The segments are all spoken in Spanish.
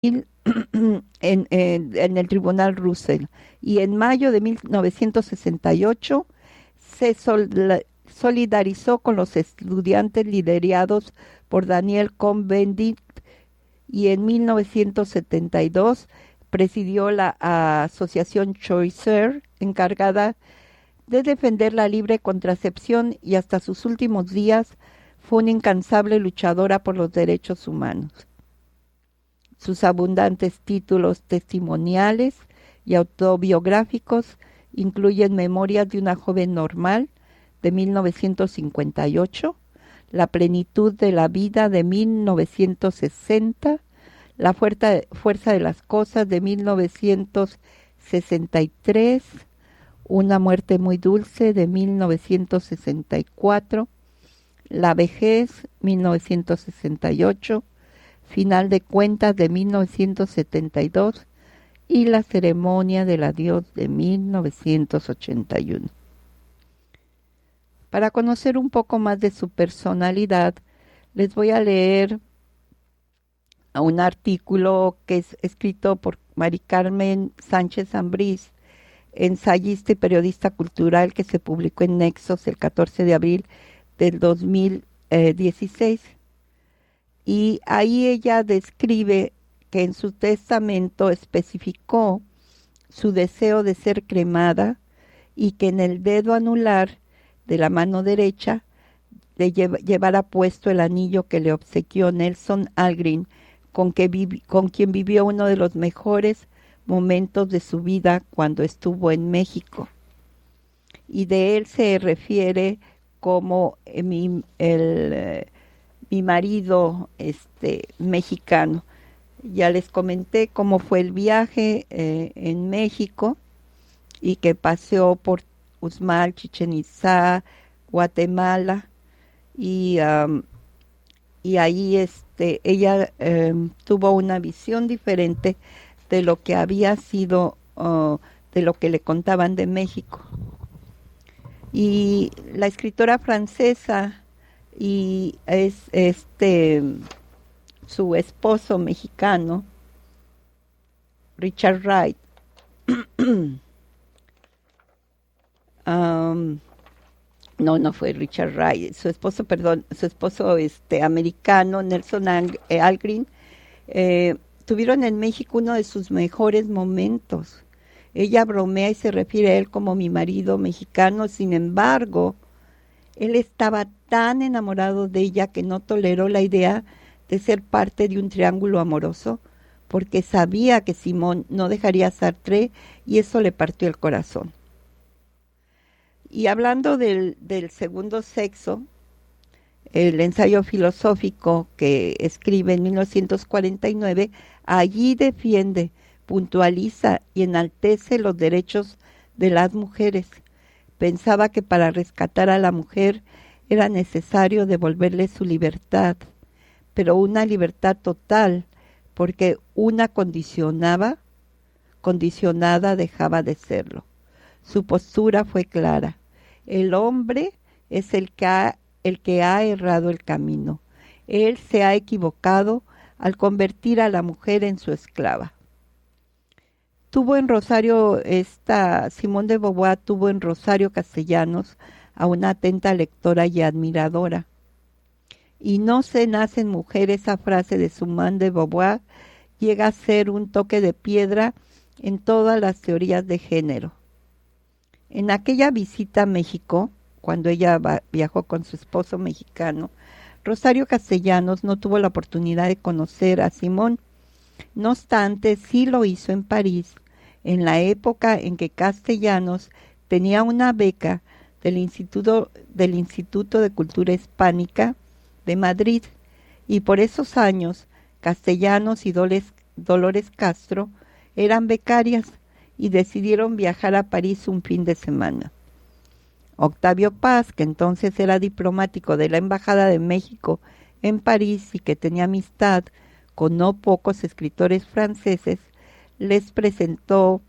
en el Tribunal Russell y en mayo de 1968 se solidarizó con los estudiantes liderados por Daniel Cohn-Bendit y en 1972 presidió la asociación Choicer, encargada de defender la libre contracepción, y hasta sus últimos días fue una incansable luchadora por los derechos humanos. Sus abundantes títulos testimoniales y autobiográficos incluyen Memorias de una joven normal de 1958, La plenitud de la vida de 1960, La fuerza de las cosas de 1963, Una muerte muy dulce de 1964, La vejez 1968, Final de cuentas de 1972 y La ceremonia del adiós de 1981. Para conocer un poco más de su personalidad, les voy a leer un artículo que es escrito por Mari Carmen Sánchez Ambrís, ensayista y periodista cultural, que se publicó en Nexos el 14 de abril del 2016. Y ahí ella describe que en su testamento especificó su deseo de ser cremada y que en el dedo anular de la mano derecha le llevara puesto el anillo que le obsequió Nelson Algren, con quien vivió uno de los mejores momentos de su vida cuando estuvo en México. Y de él se refiere como mi marido mexicano. Ya les comenté cómo fue el viaje en México y que paseó por Uxmal, Chichén Itzá, Guatemala y ahí ella tuvo una visión diferente de lo que había sido, de lo que le contaban de México. Y la escritora francesa y es su esposo mexicano, Richard Wright, no fue Richard Wright, su esposo, perdón, su esposo americano, Nelson Algren, tuvieron en México uno de sus mejores momentos. Ella bromea y se refiere a él como mi marido mexicano. Sin embargo, él estaba tan enamorado de ella que no toleró la idea de ser parte de un triángulo amoroso, porque sabía que Simón no dejaría a Sartre y eso le partió el corazón. Y hablando del segundo sexo, el ensayo filosófico que escribe en 1949, allí defiende, puntualiza y enaltece los derechos de las mujeres. Pensaba que para rescatar a la mujer era necesario devolverle su libertad, pero una libertad total, porque una condicionada dejaba de serlo. Su postura fue clara. El hombre es el que ha errado el camino. Él se ha equivocado al convertir a la mujer en su esclava. Simone de Beauvoir tuvo en Rosario Castellanos a una atenta lectora y admiradora. Y no se nace en mujer, esa frase de Simone de Beauvoir llega a ser un toque de piedra en todas las teorías de género. En aquella visita a México, cuando ella viajó con su esposo mexicano, Rosario Castellanos no tuvo la oportunidad de conocer a Simón. No obstante, sí lo hizo en París, en la época en que Castellanos tenía una beca del Instituto de Cultura Hispánica de Madrid, y por esos años Castellanos y Dolores Castro eran becarias y decidieron viajar a París un fin de semana. Octavio Paz, que entonces era diplomático de la Embajada de México en París y que tenía amistad con no pocos escritores franceses, les presentó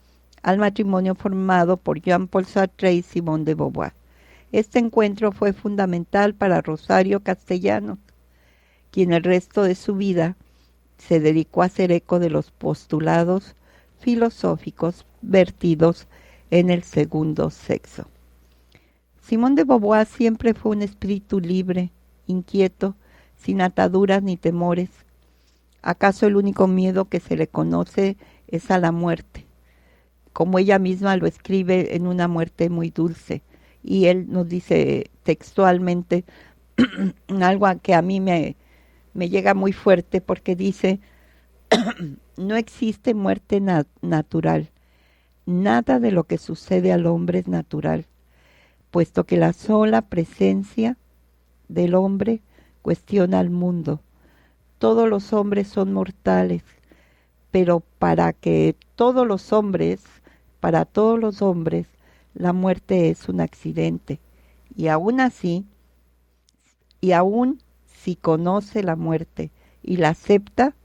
al matrimonio formado por Jean-Paul Sartre y Simone de Beauvoir. Este encuentro fue fundamental para Rosario Castellanos, quien el resto de su vida se dedicó a hacer eco de los postulados filosóficos vertidos en el segundo sexo. Simone de Beauvoir siempre fue un espíritu libre, inquieto, sin ataduras ni temores. ¿Acaso el único miedo que se le conoce es a la muerte? Como ella misma lo escribe en Una muerte muy dulce. Y él nos dice textualmente algo que a mí me llega muy fuerte, porque dice, no existe muerte natural. Nada de lo que sucede al hombre es natural, puesto que la sola presencia del hombre cuestiona al mundo. Todos los hombres son mortales, pero para todos los hombres, la muerte es un accidente. Y aún así, y aún si conoce la muerte y la acepta,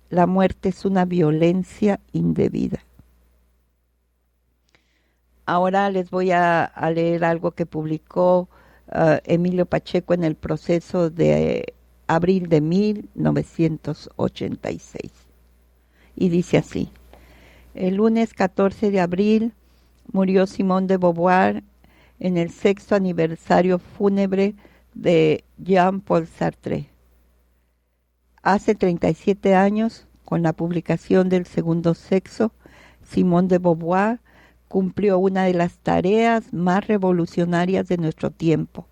la muerte es una violencia indebida. Ahora les voy a leer algo que publicó Emilio Pacheco en El Proceso de abril de 1986. Y dice así: el lunes 14 de abril murió Simone de Beauvoir en el 6º aniversario fúnebre de Jean-Paul Sartre. Hace 37 años, con la publicación del Segundo Sexo, Simone de Beauvoir cumplió una de las tareas más revolucionarias de nuestro tiempo: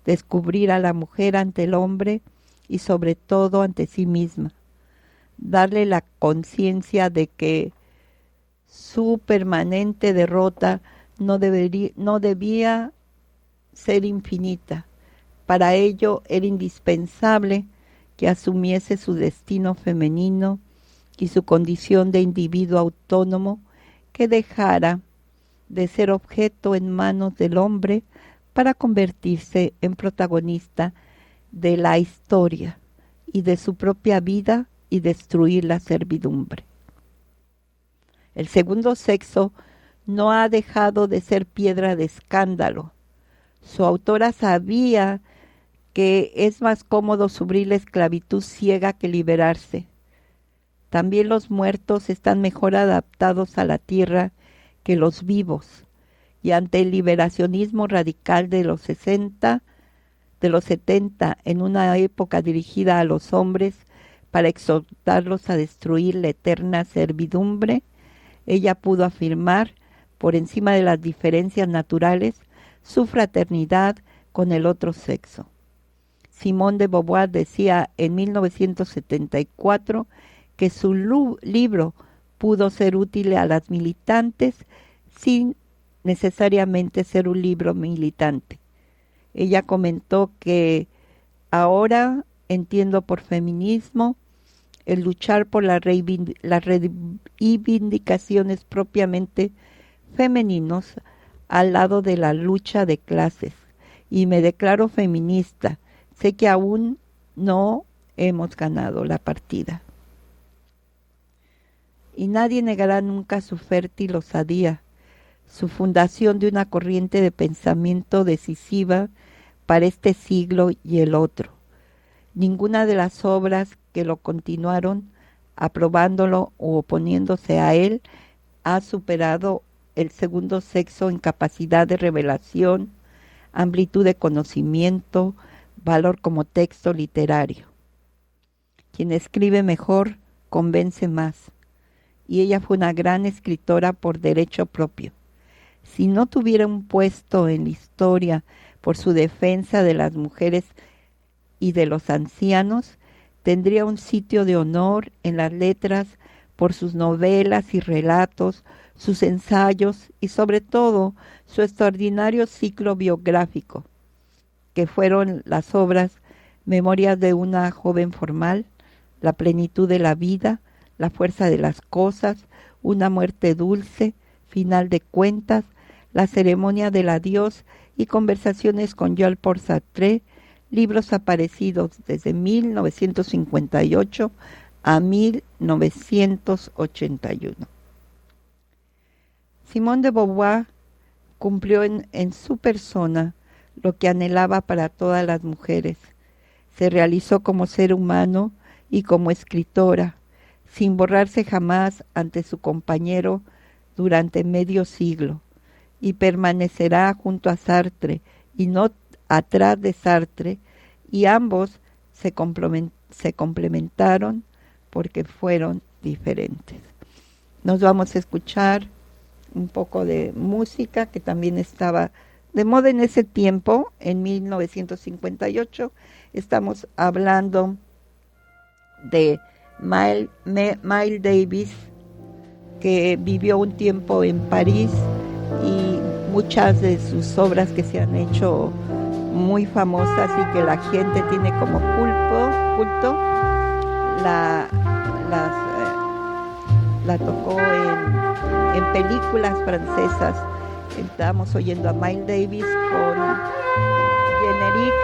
descubrir a la mujer ante el hombre y sobre todo ante sí misma, darle la conciencia de que su permanente derrota no debía ser infinita. Para ello era indispensable que asumiese su destino femenino y su condición de individuo autónomo, que dejara de ser objeto en manos del hombre para convertirse en protagonista de la historia y de su propia vida y destruir la servidumbre. El segundo sexo no ha dejado de ser piedra de escándalo. Su autora sabía que es más cómodo sufrir la esclavitud ciega que liberarse. También los muertos están mejor adaptados a la tierra que los vivos, y ante el liberacionismo radical de los 70, en una época dirigida a los hombres para exhortarlos a destruir la eterna servidumbre, ella pudo afirmar, por encima de las diferencias naturales, su fraternidad con el otro sexo. Simone de Beauvoir decía en 1974 que su libro pudo ser útil a las militantes sin necesariamente ser un libro militante. Ella comentó que ahora entiendo por feminismo el luchar por las reivindicaciones propiamente femeninos al lado de la lucha de clases, y me declaro feminista. Sé que aún no hemos ganado la partida. Y nadie negará nunca su fértil osadía, su fundación de una corriente de pensamiento decisiva para este siglo y el otro. Ninguna de las obras que lo continuaron, aprobándolo o oponiéndose a él, ha superado el segundo sexo en capacidad de revelación, amplitud de conocimiento, valor como texto literario. Quien escribe mejor convence más, y ella fue una gran escritora por derecho propio. Si no tuviera un puesto en la historia por su defensa de las mujeres y de los ancianos, tendría un sitio de honor en las letras por sus novelas y relatos, sus ensayos y sobre todo su extraordinario ciclo biográfico, que fueron las obras Memorias de una joven formal, La plenitud de la vida, La fuerza de las cosas, Una muerte dulce, Final de cuentas, La ceremonia del adiós y Conversaciones con Jean-Paul Sartre, libros aparecidos desde 1958 a 1981. Simone de Beauvoir cumplió en su persona lo que anhelaba para todas las mujeres. Se realizó como ser humano y como escritora, sin borrarse jamás ante su compañero durante medio siglo, y permanecerá junto a Sartre y no atrás de Sartre, y ambos se complementaron porque fueron diferentes. Nos vamos a escuchar un poco de música que también estaba de moda en ese tiempo, en 1958. Estamos hablando de Miles Davis, que vivió un tiempo en París y muchas de sus obras que se han hecho muy famosas y que la gente tiene como culto, la, la tocó en películas francesas. Estamos oyendo a Miles Davis con Generique.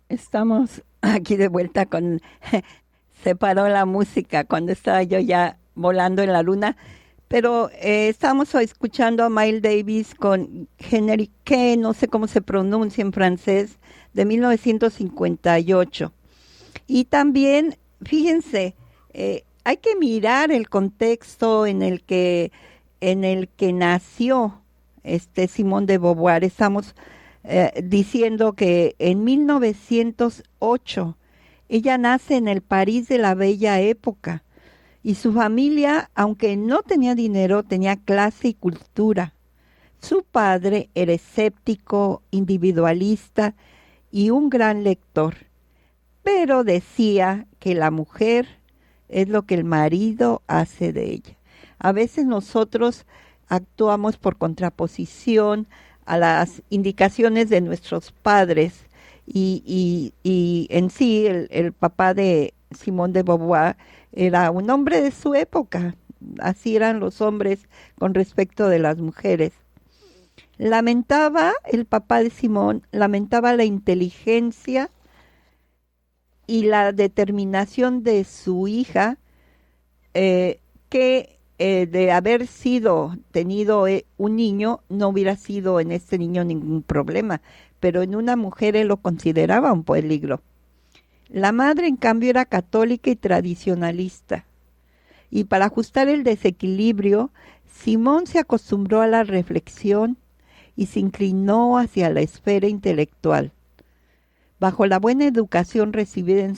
Estamos aquí de vuelta con... Se paró la música cuando estaba yo ya volando en la luna, pero estábamos escuchando a Miles Davis con Generique, no sé cómo se pronuncia en francés, de 1958. Y también, fíjense, hay que mirar el contexto en el que nació Simone de Beauvoir. Estamos diciendo que en 1908 ella nace en el París de la Bella Época y su familia, aunque no tenía dinero, tenía clase y cultura. Su padre era escéptico, individualista y un gran lector, pero decía que la mujer es lo que el marido hace de ella. A veces nosotros actuamos por contraposición a las indicaciones de nuestros padres y en sí el papá de Simone de Beauvoir era un hombre de su época, así eran los hombres con respecto de las mujeres. Lamentaba, el papá de Simone, lamentaba la inteligencia y la determinación de su hija, que de haber tenido un niño, no hubiera sido en este niño ningún problema, pero en una mujer él lo consideraba un peligro. La madre, en cambio, era católica y tradicionalista, y para ajustar el desequilibrio, Simone se acostumbró a la reflexión y se inclinó hacia la esfera intelectual. Bajo la buena educación recibida en